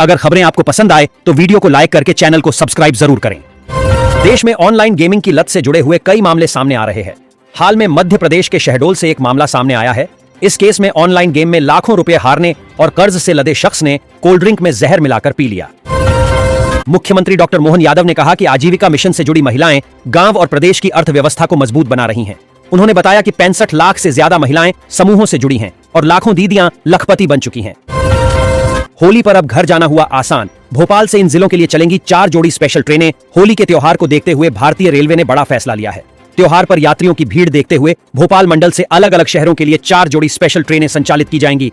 अगर खबरें आपको पसंद आए तो वीडियो को लाइक करके चैनल को सब्सक्राइब जरूर करें। देश में ऑनलाइन गेमिंग की लत से जुड़े हुए कई मामले सामने आ रहे हैं। हाल में मध्य प्रदेश के शहडोल से एक मामला सामने आया है। इस केस में ऑनलाइन गेम में लाखों रुपए हारने और कर्ज से लदे शख्स ने कोल्ड ड्रिंक में जहर मिलाकर पी लिया। मुख्यमंत्री डॉक्टर मोहन यादव ने कहा कि आजीविका मिशन से जुड़ी महिलाएं गांव और प्रदेश की अर्थव्यवस्था को मजबूत बना रही हैं। उन्होंने बताया कि 65 लाख से ज्यादा महिलाएं समूहों से जुड़ी हैं और लाखों दीदियां लखपति बन चुकी हैं। होली पर अब घर जाना हुआ आसान। भोपाल से इन जिलों के लिए चलेंगी 4 जोड़ी स्पेशल ट्रेनें। होली के त्योहार को देखते हुए भारतीय रेलवे ने बड़ा फैसला लिया है। त्योहार पर यात्रियों की भीड़ देखते हुए भोपाल मंडल से अलग अलग शहरों के लिए 4 जोड़ी स्पेशल ट्रेनें संचालित की जाएंगी।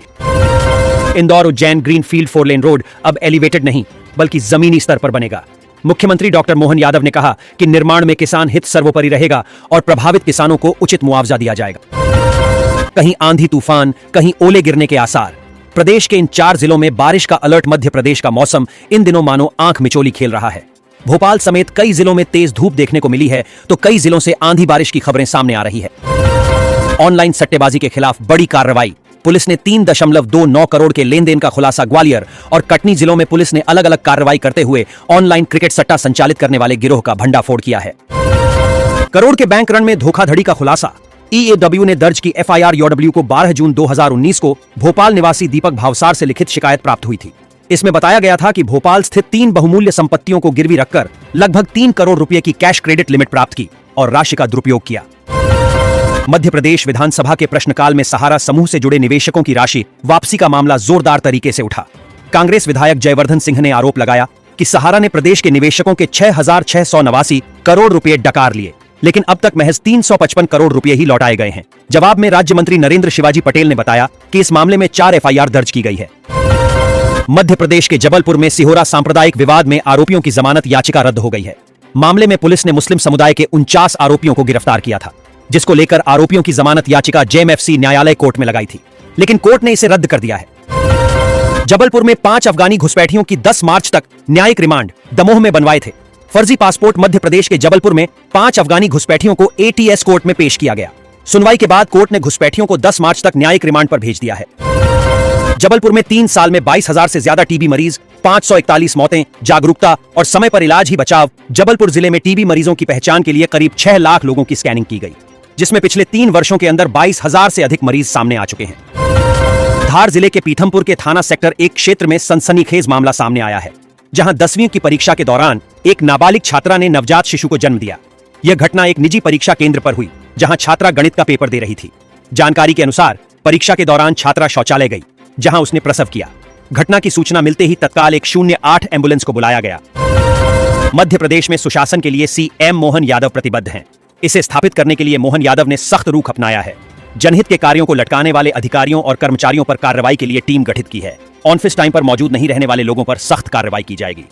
Indore Ujjain greenfield 4 lane road अब एलिवेटेड नहीं बल्कि जमीनी स्तर पर बनेगा। मुख्यमंत्री डॉक्टर मोहन यादव ने कहा कि निर्माण में किसान हित सर्वोपरि रहेगा और प्रभावित किसानों को उचित मुआवजा दिया जाएगा। कहीं आंधी तूफान, कहीं ओले गिरने के आसार। प्रदेश के इन 4 जिलों में बारिश का अलर्ट। मध्य प्रदेश का मौसम इन दिनों मानो आंख मिचोली खेल रहा है। भोपाल समेत कई जिलों में तेज धूप देखने को मिली है तो कई जिलों से आंधी बारिश की खबरें सामने आ रही है। ऑनलाइन सट्टेबाजी के खिलाफ बड़ी कार्रवाई। पुलिस ने 3.29 करोड़ के लेन देन का खुलासा। ग्वालियर और कटनी जिलों में पुलिस ने अलग अलग कार्रवाई करते हुए ऑनलाइन क्रिकेट सट्टा संचालित करने वाले गिरोह का भंडाफोड़ किया है। करोड़ के बैंक रण में धोखाधड़ी का खुलासा। ईएडब्ल्यू ने दर्ज की एफआईआर। ईओडब्ल्यू को 12 जून 2019 को भोपाल निवासी दीपक भावसार से लिखित शिकायत प्राप्त हुई थी। इसमें बताया गया था कि भोपाल स्थित 3 बहुमूल्य संपत्तियों को गिरवी रखकर लगभग 3 करोड़ रुपए की कैश क्रेडिट लिमिट प्राप्त की और राशि का दुरुपयोग किया। मध्य प्रदेश विधानसभा के प्रश्नकाल में सहारा समूह से जुड़े निवेशकों की राशि वापसी का मामला जोरदार तरीके से उठा। कांग्रेस विधायक जयवर्धन सिंह ने आरोप लगाया कि सहारा ने प्रदेश के निवेशकों के 6,689 करोड़ रुपए डकार लिए, लेकिन अब तक महज 355 करोड़ रुपए ही लौटाए गए हैं। जवाब में राज्य मंत्री नरेंद्र शिवाजी पटेल ने बताया कि इस मामले में 4 एफआईआर दर्ज की गई है। मध्य प्रदेश के जबलपुर में सिहोरा सांप्रदायिक विवाद में आरोपियों की जमानत याचिका रद्द हो गई है। मामले में पुलिस ने मुस्लिम समुदाय के 49 आरोपियों को गिरफ्तार किया था, जिसको लेकर आरोपियों की जमानत याचिका जेएमएफसी न्यायालय कोर्ट में लगाई थी, लेकिन कोर्ट ने इसे रद्द कर दिया है। जबलपुर में 5 अफगानी घुसपैठियों की 10 मार्च तक न्यायिक रिमांड दमोह में बनवाए थे। फर्जी पासपोर्ट। मध्य प्रदेश के जबलपुर में 5 अफगानी घुसपैठियों को एटीएस कोर्ट में पेश किया गया। सुनवाई के बाद कोर्ट ने घुसपैठियों को 10 मार्च तक न्यायिक रिमांड पर भेज दिया है। जबलपुर में 3 साल में 22,000 से ज्यादा टीबी मरीज, 541 मौतें। जागरूकता और समय पर इलाज ही बचाव। जबलपुर जिले में टीबी मरीजों की पहचान के लिए करीब 6 लाख लोगों की स्कैनिंग की गई, जिसमें पिछले 3 वर्षों के अंदर 22,000 से अधिक मरीज सामने आ चुके हैं। धार जिले के पीथमपुर के थाना सेक्टर 1 क्षेत्र में सनसनीखेज मामला सामने आया है, जहां 10वीं की परीक्षा के दौरान एक नाबालिग छात्रा ने नवजात शिशु को जन्म दिया। यह घटना एक निजी परीक्षा केंद्र पर हुई, जहां छात्रा गणित का पेपर दे रही थी। जानकारी के अनुसार परीक्षा के दौरान छात्रा शौचालय गई, जहां उसने प्रसव किया। घटना की सूचना मिलते ही तत्काल 108 एम्बुलेंस को बुलाया गया। मध्य प्रदेश में सुशासन के लिए सीएम मोहन यादव प्रतिबद्ध हैं। इसे स्थापित करने के लिए मोहन यादव ने सख्त रुख अपनाया है। जनहित के कार्यों को लटकाने वाले अधिकारियों और कर्मचारियों पर कार्रवाई के लिए टीम गठित की है। ऑफिस टाइम पर मौजूद नहीं रहने वाले लोगों पर सख्त कार्रवाई की जाएगी।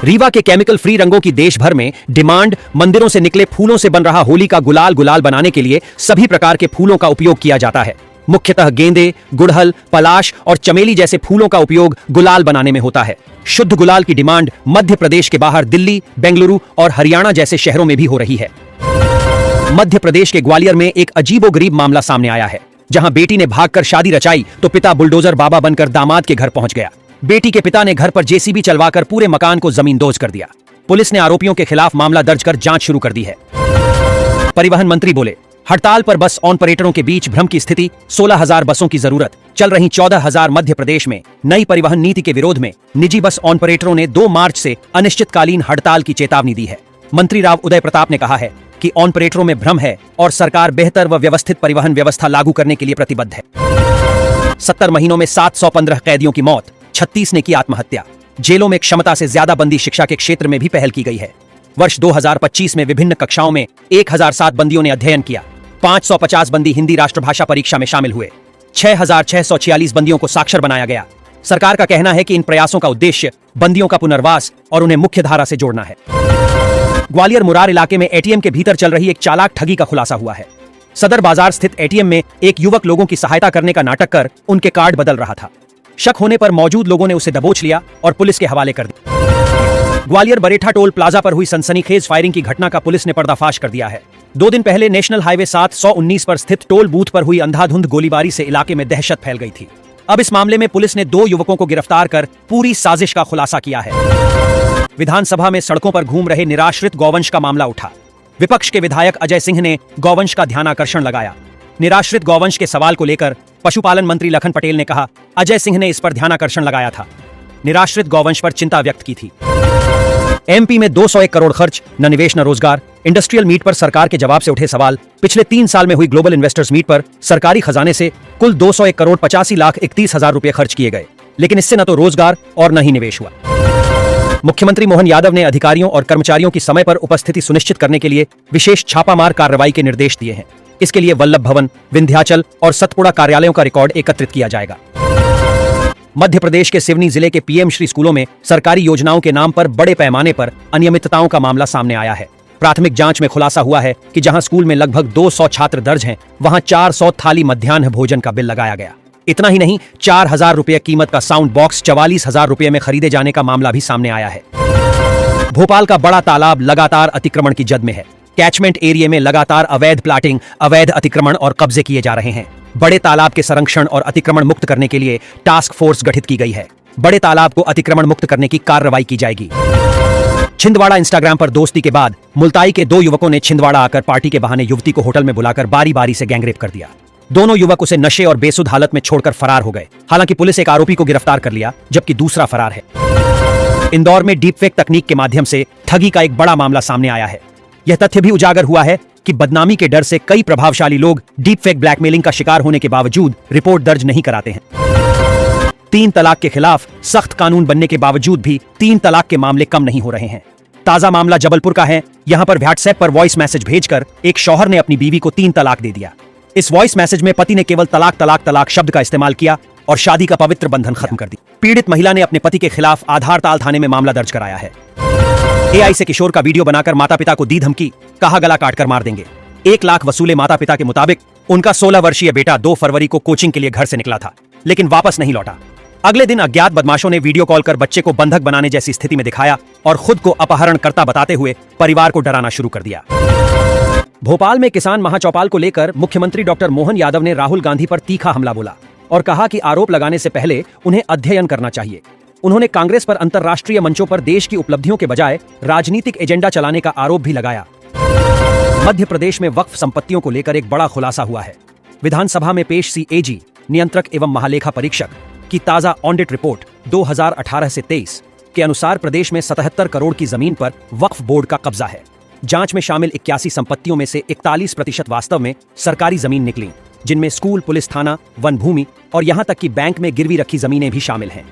रीवा के केमिकल फ्री रंगों की देश भर में डिमांड। मंदिरों से निकले फूलों से बन रहा होली का गुलाल बनाने के लिए सभी प्रकार के फूलों का उपयोग किया जाता है। मुख्यतः गेंदे, गुड़हल, पलाश और चमेली जैसे फूलों का उपयोग गुलाल बनाने में होता है। शुद्ध गुलाल की डिमांड मध्य प्रदेश के बाहर दिल्ली, बेंगलुरु और हरियाणा जैसे शहरों में भी हो रही है। मध्य प्रदेश के ग्वालियर में एक अजीबोगरीब मामला सामने आया है, जहां बेटी ने भागकर शादी रचाई तो पिता बुलडोजर बाबा बनकर दामाद के घर पहुंच गया। बेटी के पिता ने घर पर जेसीबी चलवाकर पूरे मकान को जमींदोज कर दिया। पुलिस ने आरोपियों के खिलाफ मामला दर्ज कर जांच शुरू कर दी है। परिवहन मंत्री बोले, हड़ताल पर बस ऑपरेटरों के बीच भ्रम की स्थिति। 16,000 बसों की जरूरत, चल रही 14,000। मध्य प्रदेश में नई परिवहन नीति के विरोध में निजी बस ऑपरेटरों ने 2 मार्च से अनिश्चितकालीन हड़ताल की चेतावनी दी है। मंत्री राव उदय प्रताप ने कहा है कि ऑपरेटरों में भ्रम है और सरकार बेहतर व व्यवस्थित परिवहन व्यवस्था लागू करने के लिए प्रतिबद्ध है। 70 महीनों में 715 कैदियों की मौत, 36 ने की आत्महत्या। जेलों में क्षमता से ज्यादा बंदी शिक्षा के क्षेत्र में भी पहल की गई है। वर्ष 2025 में विभिन्न कक्षाओं में 1007 बंदियों ने अध्ययन किया। 550 बंदी हिंदी राष्ट्रभाषा परीक्षा में शामिल हुए। 6,646 बंदियों को साक्षर बनाया गया। सरकार का कहना है कि इन प्रयासों का उद्देश्य बंदियों का पुनर्वास और उन्हें मुख्य धारा से जोड़ना है। ग्वालियर मुरार इलाके में एटीएम के भीतर चल रही एक चालाक ठगी का खुलासा हुआ है। सदर बाजार स्थित एटीएम में एक युवक लोगों की सहायता करने का नाटक कर उनके कार्ड बदल रहा था। शक होने पर मौजूद लोगों ने उसे दबोच लिया और पुलिस के हवाले कर दिया। ग्वालियर बरेठा टोल प्लाजा पर हुई सनसनीखेज फायरिंग की घटना का पुलिस ने पर्दाफाश कर दिया है। 2 दिन पहले नेशनल हाईवे 719 पर स्थित टोल बूथ पर हुई अंधाधुंध गोलीबारी से इलाके में दहशत फैल गई थी। अब इस मामले में पुलिस ने 2 युवकों को गिरफ्तार कर पूरी साजिश का खुलासा किया है। विधानसभा में सड़कों पर घूम रहे निराश्रित गौवंश का मामला उठा। विपक्ष के विधायक अजय सिंह ने गौवंश का ध्यानाकर्षण लगाया। निराश्रित गौवंश के सवाल को लेकर पशुपालन मंत्री लखन पटेल ने कहा, अजय सिंह ने इस पर ध्यानाकर्षण लगाया था, निराश्रित गौवंश पर चिंता व्यक्त की थी। एमपी में 201 करोड़ खर्च, न निवेश न रोजगार। इंडस्ट्रियल मीट पर सरकार के जवाब से उठे सवाल। पिछले 3 साल में हुई ग्लोबल इन्वेस्टर्स मीट पर सरकारी खजाने से कुल 201 करोड़ 85,31,000 रुपए खर्च किए गए, लेकिन इससे न तो रोजगार और न ही निवेश हुआ। मुख्यमंत्री मोहन यादव ने अधिकारियों और कर्मचारियों की समय पर उपस्थिति सुनिश्चित करने के लिए विशेष छापामार कार्रवाई के निर्देश दिए हैं। इसके लिए वल्लभ भवन, विंध्याचल और सतपुड़ा कार्यालयों का रिकॉर्ड एकत्रित किया जाएगा। मध्य प्रदेश के सिवनी जिले के पीएम श्री स्कूलों में सरकारी योजनाओं के नाम पर बड़े पैमाने पर अनियमितताओं का मामला सामने आया है। प्राथमिक जांच में खुलासा हुआ है कि जहां स्कूल में लगभग 200 छात्र दर्ज हैं, वहां 400 थाली मध्याह्न भोजन का बिल लगाया गया। इतना ही नहीं, 4,000 रुपये कीमत का साउंड बॉक्स 44,000 रुपये में खरीदे जाने का मामला भी सामने आया है। भोपाल का बड़ा तालाब लगातार अतिक्रमण की जद में है। कैचमेंट एरिया में लगातार अवैध प्लाटिंग, अवैध अतिक्रमण और कब्जे किए जा रहे हैं। बड़े तालाब के संरक्षण और अतिक्रमण मुक्त करने के लिए टास्क फोर्स गठित की गई है। बड़े तालाब को अतिक्रमण मुक्त करने की कार्रवाई की जाएगी। छिंदवाड़ा इंस्टाग्राम पर दोस्ती के बाद मुल्ताई के 2 युवकों ने छिंदवाड़ा आकर पार्टी के बहाने युवती को होटल में बुलाकर बारी बारी से गैंगरेप कर दिया। दोनों युवक उसे नशे और बेसुध हालत में छोड़कर फरार हो गए। हालांकि पुलिस एक आरोपी को गिरफ्तार कर लिया, जबकि दूसरा फरार है। इंदौर में डीपफेक तकनीक के माध्यम से ठगी का एक बड़ा मामला सामने आया है। यह तथ्य भी उजागर हुआ है कि बदनामी के डर से कई प्रभावशाली लोग डीपफेक ब्लैकमेलिंग का शिकार होने के बावजूद रिपोर्ट दर्ज नहीं कराते हैं। 3 तलाक के खिलाफ सख्त कानून बनने के बावजूद भी 3 तलाक के मामले कम नहीं हो रहे हैं। ताजा मामला जबलपुर का है। यहां पर व्हाट्सएप पर वॉइस मैसेज भेजकर एक शौहर ने अपनी बीवी को 3 तलाक दे दिया। इस वॉइस मैसेज में पति ने केवल तलाक तलाक तलाक शब्द का इस्तेमाल किया और शादी का पवित्र बंधन खत्म कर दिया। पीड़ित महिला ने अपने पति के खिलाफ आधारताल थाने में मामला दर्ज कराया है। एआई से किशोर का वीडियो बनाकर माता पिता को दी धमकी, कहा गला काटकर मार देंगे। 1 लाख वसूले माता पिता के मुताबिक उनका 16 वर्षीय बेटा 2 फरवरी को कोचिंग के लिए घर से निकला था, लेकिन वापस नहीं लौटा। अगले दिन अज्ञात बदमाशों ने वीडियो कॉल कर बच्चे को बंधक बनाने जैसी स्थिति में दिखाया और खुद को अपहरणकर्ता बताते हुए परिवार को डराना शुरू कर दिया। भोपाल में किसान महाचौपाल को लेकर मुख्यमंत्री डॉक्टर मोहन यादव ने राहुल गांधी पर तीखा हमला बोला और कहा कि आरोप लगाने से पहले उन्हें अध्ययन करना चाहिए। उन्होंने कांग्रेस पर अंतर्राष्ट्रीय मंचों पर देश की उपलब्धियों के बजाय राजनीतिक एजेंडा चलाने का आरोप भी लगाया। मध्य प्रदेश में वक्फ संपत्तियों को लेकर एक बड़ा खुलासा हुआ है। विधानसभा में पेश सीएजी, नियंत्रक एवं महालेखा परीक्षक की ताजा ऑडिट रिपोर्ट 2018 से 23 के अनुसार प्रदेश में 77 करोड़ की जमीन पर वक्फ बोर्ड का कब्जा है। जांच में शामिल 81 संपत्तियों में से 41% वास्तव में सरकारी जमीन निकली, जिनमें स्कूल, पुलिस थाना, वन भूमि और यहां तक कि बैंक में गिरवी रखी जमीनें भी शामिल हैं।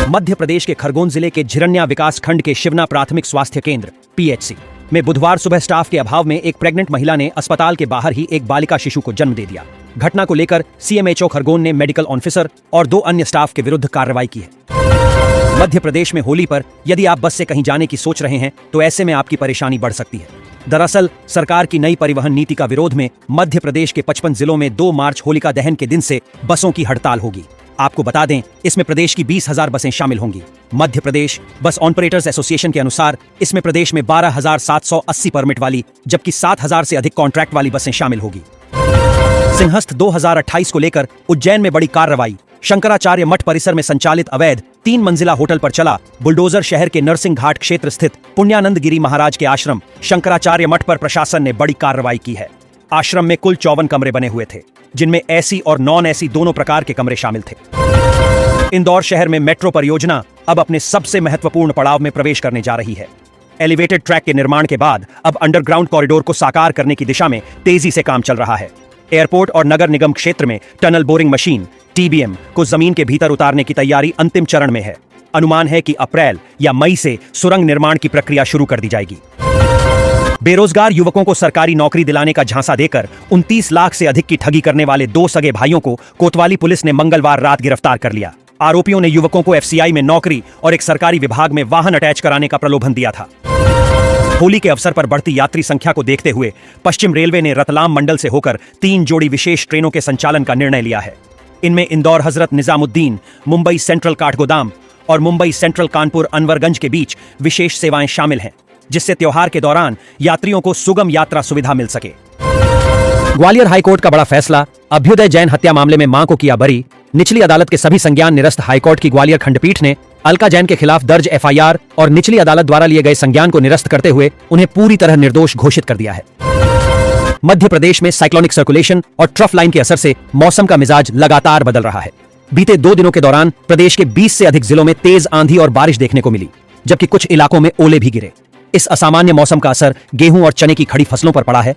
मध्य प्रदेश के खरगोन जिले के झिरन्या विकास खंड के शिवना प्राथमिक स्वास्थ्य केंद्र पीएचसी में बुधवार सुबह स्टाफ के अभाव में एक प्रेग्नेंट महिला ने अस्पताल के बाहर ही एक बालिका शिशु को जन्म दे दिया। घटना को लेकर सीएमएचओ खरगोन ने मेडिकल ऑफिसर और 2 अन्य स्टाफ के विरुद्ध कार्रवाई की है। मध्य प्रदेश में होली पर यदि आप बस से कहीं जाने की सोच रहे हैं तो ऐसे में आपकी परेशानी बढ़ सकती है। दरअसल सरकार की नई परिवहन नीति का विरोध में मध्य प्रदेश के 55 जिलों में 2 मार्च होलिका दहन के दिन से बसों की हड़ताल होगी। आपको बता दें, इसमें प्रदेश की 20,000 बसें शामिल होंगी। Madhya Pradesh bus operators association के अनुसार इसमें प्रदेश में 12,780 परमिट वाली जबकि 7,000 से अधिक कॉन्ट्रैक्ट वाली बसें शामिल होगी। सिंहस्थ 2028 को लेकर उज्जैन में बड़ी कार्रवाई। शंकराचार्य मठ परिसर में संचालित अवैध 3 मंजिला होटल पर चला बुलडोजर। शहर के नरसिंह घाट क्षेत्र स्थित पुण्यानंद गिरी महाराज के आश्रम शंकराचार्य मठ पर प्रशासन ने बड़ी कार्रवाई की है। आश्रम में कुल 54 कमरे बने हुए थे, जिनमें एसी और नॉन एसी दोनों प्रकार के कमरे शामिल थे। इंदौर शहर में मेट्रो परियोजना अब अपने सबसे महत्वपूर्ण पड़ाव में प्रवेश करने जा रही है। एलिवेटेड ट्रैक के निर्माण के बाद अब अंडरग्राउंड कॉरिडोर को साकार करने की दिशा में तेजी से काम चल रहा है। एयरपोर्ट और नगर निगम क्षेत्र में टनल बोरिंग मशीन टीबीएम को जमीन के भीतर उतारने की तैयारी अंतिम चरण में है। अनुमान है कि अप्रैल या मई से सुरंग निर्माण की प्रक्रिया शुरू कर दी जाएगी। बेरोजगार युवकों को सरकारी नौकरी दिलाने का झांसा देकर 29 लाख से अधिक की ठगी करने वाले 2 सगे भाइयों को कोतवाली पुलिस ने मंगलवार रात गिरफ्तार कर लिया। आरोपियों ने युवकों को एफसीआई में नौकरी और एक सरकारी विभाग में वाहन अटैच कराने का प्रलोभन दिया था। होली के अवसर पर बढ़ती यात्री संख्या को देखते हुए पश्चिम रेलवे ने रतलाम मंडल से होकर 3 जोड़ी विशेष ट्रेनों के संचालन का निर्णय लिया है। इनमें इंदौर हजरत निजामुद्दीन, मुंबई सेंट्रल काठगोदाम और मुंबई सेंट्रल कानपुर अनवरगंज के बीच विशेष सेवाएं शामिल हैं, जिससे त्योहार के दौरान यात्रियों को सुगम यात्रा सुविधा मिल सके। ग्वालियर हाईकोर्ट का बड़ा फैसला, अभ्युदय जैन हत्या मामले में मां को किया बरी। निचली अदालत के सभी संज्ञान निरस्त। हाईकोर्ट की ग्वालियर खंडपीठ ने अलका जैन के खिलाफ दर्ज एफआईआर और निचली अदालत द्वारा लिए गए संज्ञान को निरस्त करते हुए उन्हें पूरी तरह निर्दोष घोषित कर दिया है। मध्य प्रदेश में साइक्लोनिक सर्कुलेशन और ट्रफ लाइन के असर से मौसम का मिजाज लगातार बदल रहा है। बीते 2 दिनों के दौरान प्रदेश के 20 से अधिक जिलों में तेज आंधी और बारिश देखने को मिली, जबकि कुछ इलाकों में ओले भी गिरे। इस असामान्य मौसम का असर गेहूं और चने की खड़ी फसलों पर पड़ा है।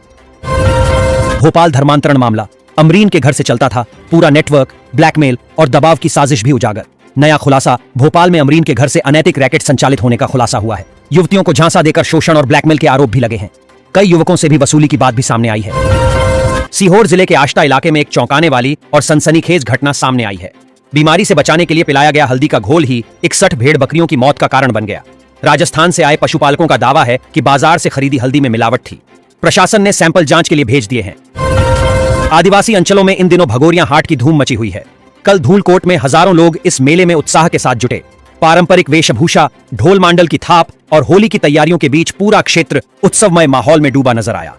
भोपाल धर्मांतरण मामला, अमरीन के घर से चलता था पूरा नेटवर्क, ब्लैकमेल और दबाव की साजिश भी उजागर। नया खुलासा, भोपाल में अमरीन के घर से अनैतिक रैकेट संचालित होने का खुलासा हुआ है। युवतियों को झांसा देकर शोषण और ब्लैकमेल के आरोप भी लगे हैं। कई युवकों से भी वसूली की बात भी सामने आई है। सीहोर जिले के आष्टा इलाके में एक चौंकाने वाली और सनसनीखेज घटना सामने आई है। बीमारी से बचाने के लिए पिलाया गया हल्दी का घोल ही 61 भेड़ बकरियों की मौत का कारण बन गया। राजस्थान से आए पशुपालकों का दावा है कि बाजार से खरीदी हल्दी में मिलावट थी। प्रशासन ने सैंपल जांच के लिए भेज दिए हैं। आदिवासी अंचलों में इन दिनों भगोरियां हाट की धूम मची हुई है। कल धूलकोट में हजारों लोग इस मेले में उत्साह के साथ जुटे। पारंपरिक वेशभूषा, ढोल मांडल की थाप और होली की तैयारियों के बीच पूरा क्षेत्र उत्सवमय माहौल में डूबा नजर आया।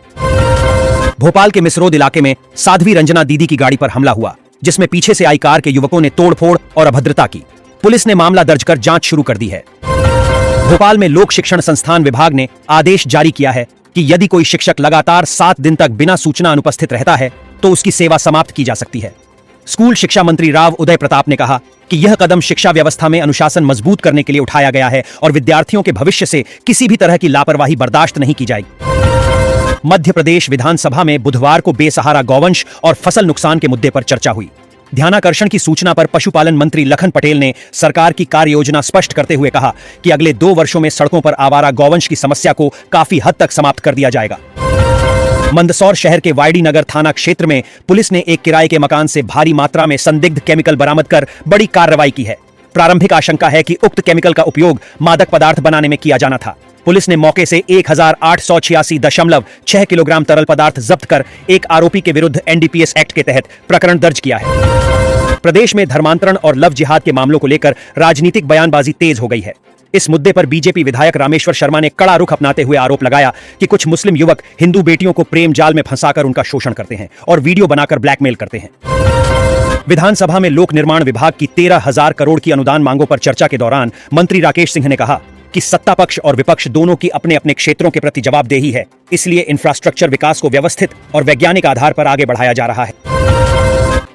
भोपाल के मिसरोद इलाके में साध्वी रंजना दीदी की गाड़ी पर हमला हुआ, जिसमें पीछे से आई कार के युवकों ने तोड़फोड़ और अभद्रता की। पुलिस ने मामला दर्ज कर जांच शुरू कर दी है। भोपाल में लोक शिक्षण संस्थान विभाग ने आदेश जारी किया है कि यदि कोई शिक्षक लगातार 7 दिन तक बिना सूचना अनुपस्थित रहता है तो उसकी सेवा समाप्त की जा सकती है। स्कूल शिक्षा मंत्री राव उदय प्रताप ने कहा कि यह कदम शिक्षा व्यवस्था में अनुशासन मजबूत करने के लिए उठाया गया है और विद्यार्थियों के भविष्य से किसी भी तरह की लापरवाही बर्दाश्त नहीं की जाएगी। मध्य प्रदेश विधानसभा में बुधवार को बेसहारा गौवंश और फसल नुकसान के मुद्दे पर चर्चा हुई। ध्यानाकर्षण की सूचना पर पशुपालन मंत्री लखन पटेल ने सरकार की कार्य योजना स्पष्ट करते हुए कहा कि अगले 2 वर्षों में सड़कों पर आवारा गौवंश की समस्या को काफी हद तक समाप्त कर दिया जाएगा। मंदसौर शहर के वाईडी नगर थाना क्षेत्र में पुलिस ने एक किराए के मकान से भारी मात्रा में संदिग्ध केमिकल बरामद कर बड़ी कार्रवाई की है। प्रारंभिक आशंका है कि उक्त केमिकल का उपयोग मादक पदार्थ बनाने में किया जाना था। पुलिस ने मौके से 1886.6 किलोग्राम तरल पदार्थ जब्त कर एक आरोपी के विरुद्ध एनडीपीएस एक्ट के तहत प्रकरण दर्ज किया है। प्रदेश में धर्मांतरण और लव जिहाद के मामलों को लेकर राजनीतिक बयानबाजी तेज हो गई है। इस मुद्दे पर बीजेपी विधायक रामेश्वर शर्मा ने कड़ा रुख अपनाते हुए आरोप लगाया कि कुछ मुस्लिम युवक हिंदू बेटियों को प्रेम जाल में फंसाकर उनका शोषण करते हैं और वीडियो बनाकर ब्लैकमेल करते हैं। विधानसभा में लोक निर्माण विभाग की 13,000 करोड़ की अनुदान मांगों पर चर्चा के दौरान मंत्री राकेश सिंह ने कहा कि सत्ता पक्ष और विपक्ष दोनों की अपने अपने क्षेत्रों के प्रति जवाबदेही है, इसलिए इंफ्रास्ट्रक्चर विकास को व्यवस्थित और वैज्ञानिक आधार पर आगे बढ़ाया जा रहा है।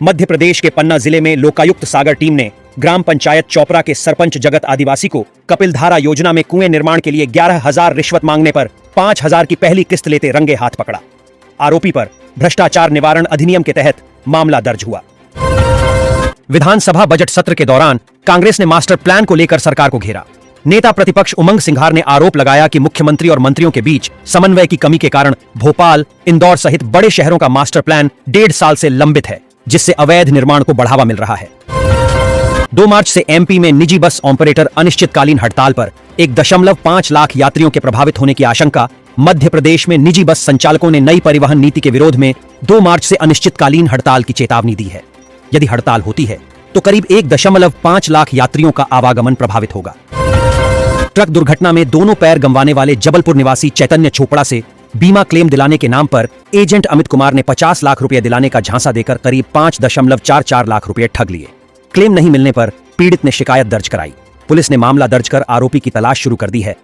मध्य प्रदेश के पन्ना जिले में लोकायुक्त सागर टीम ने ग्राम पंचायत चौपरा के सरपंच जगत आदिवासी को कपिलधारा योजना में कुएं निर्माण के लिए 11,000 रिश्वत मांगने पर 5,000 की पहली किस्त लेते रंगे हाथ पकड़ा। आरोपी पर भ्रष्टाचार निवारण अधिनियम के तहत मामला दर्ज हुआ। विधानसभा बजट सत्र के दौरान कांग्रेस ने मास्टर प्लान को लेकर सरकार को घेरा। नेता प्रतिपक्ष उमंग सिंघार ने आरोप लगाया कि मुख्यमंत्री और मंत्रियों के बीच समन्वय की कमी के कारण भोपाल, इंदौर सहित बड़े शहरों का मास्टर प्लान 1.5 साल से लंबित है, जिससे अवैध निर्माण को बढ़ावा मिल रहा है। 2 मार्च से एमपी में निजी बस ऑपरेटर अनिश्चितकालीन हड़ताल पर 1.5 लाख यात्रियों के प्रभावित होने की आशंका। मध्य प्रदेश में निजी बस संचालकों ने नई परिवहन नीति के विरोध में 2 मार्च से अनिश्चितकालीन हड़ताल की चेतावनी दी है। यदि हड़ताल होती है तो करीब 1.5 लाख यात्रियों का आवागमन प्रभावित होगा। ट्रक दुर्घटना में दोनों पैर गंवाने वाले जबलपुर निवासी चैतन्य चोपड़ा से बीमा क्लेम दिलाने के नाम पर एजेंट अमित कुमार ने 50 लाख रुपए दिलाने का झांसा देकर करीब 5.44 लाख रुपए ठग लिए। क्लेम नहीं मिलने पर पीड़ित ने शिकायत दर्ज कराई। पुलिस ने मामला दर्ज कर आरोपी की तलाश शुरू कर दी है।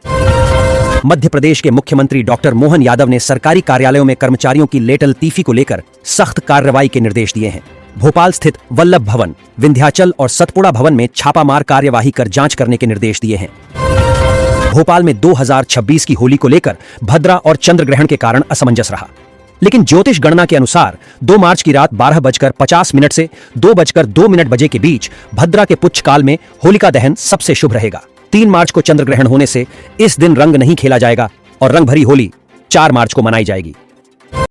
मध्य प्रदेश के मुख्यमंत्री डॉक्टर मोहन यादव ने सरकारी कार्यालयों में कर्मचारियों की लेटल तीफी को लेकर सख्त कार्रवाई के निर्देश दिए हैं। भोपाल स्थित वल्लभ भवन, विंध्याचल और सतपुड़ा भवन में छापामार कार्यवाही कर जांच करने के निर्देश दिए हैं। भोपाल में 2026 की होली को लेकर भद्रा और चंद्र ग्रहण के कारण असमंजस रहा, लेकिन ज्योतिष गणना के अनुसार 2 मार्च की रात 12:50 से 2:02 बजे के बीच भद्रा के पुच्छ काल में होलिका दहन सबसे शुभ रहेगा। 3 मार्च को चंद्र ग्रहण होने से इस दिन रंग नहीं खेला जाएगा और रंग भरी होली 4 मार्च को मनाई जाएगी।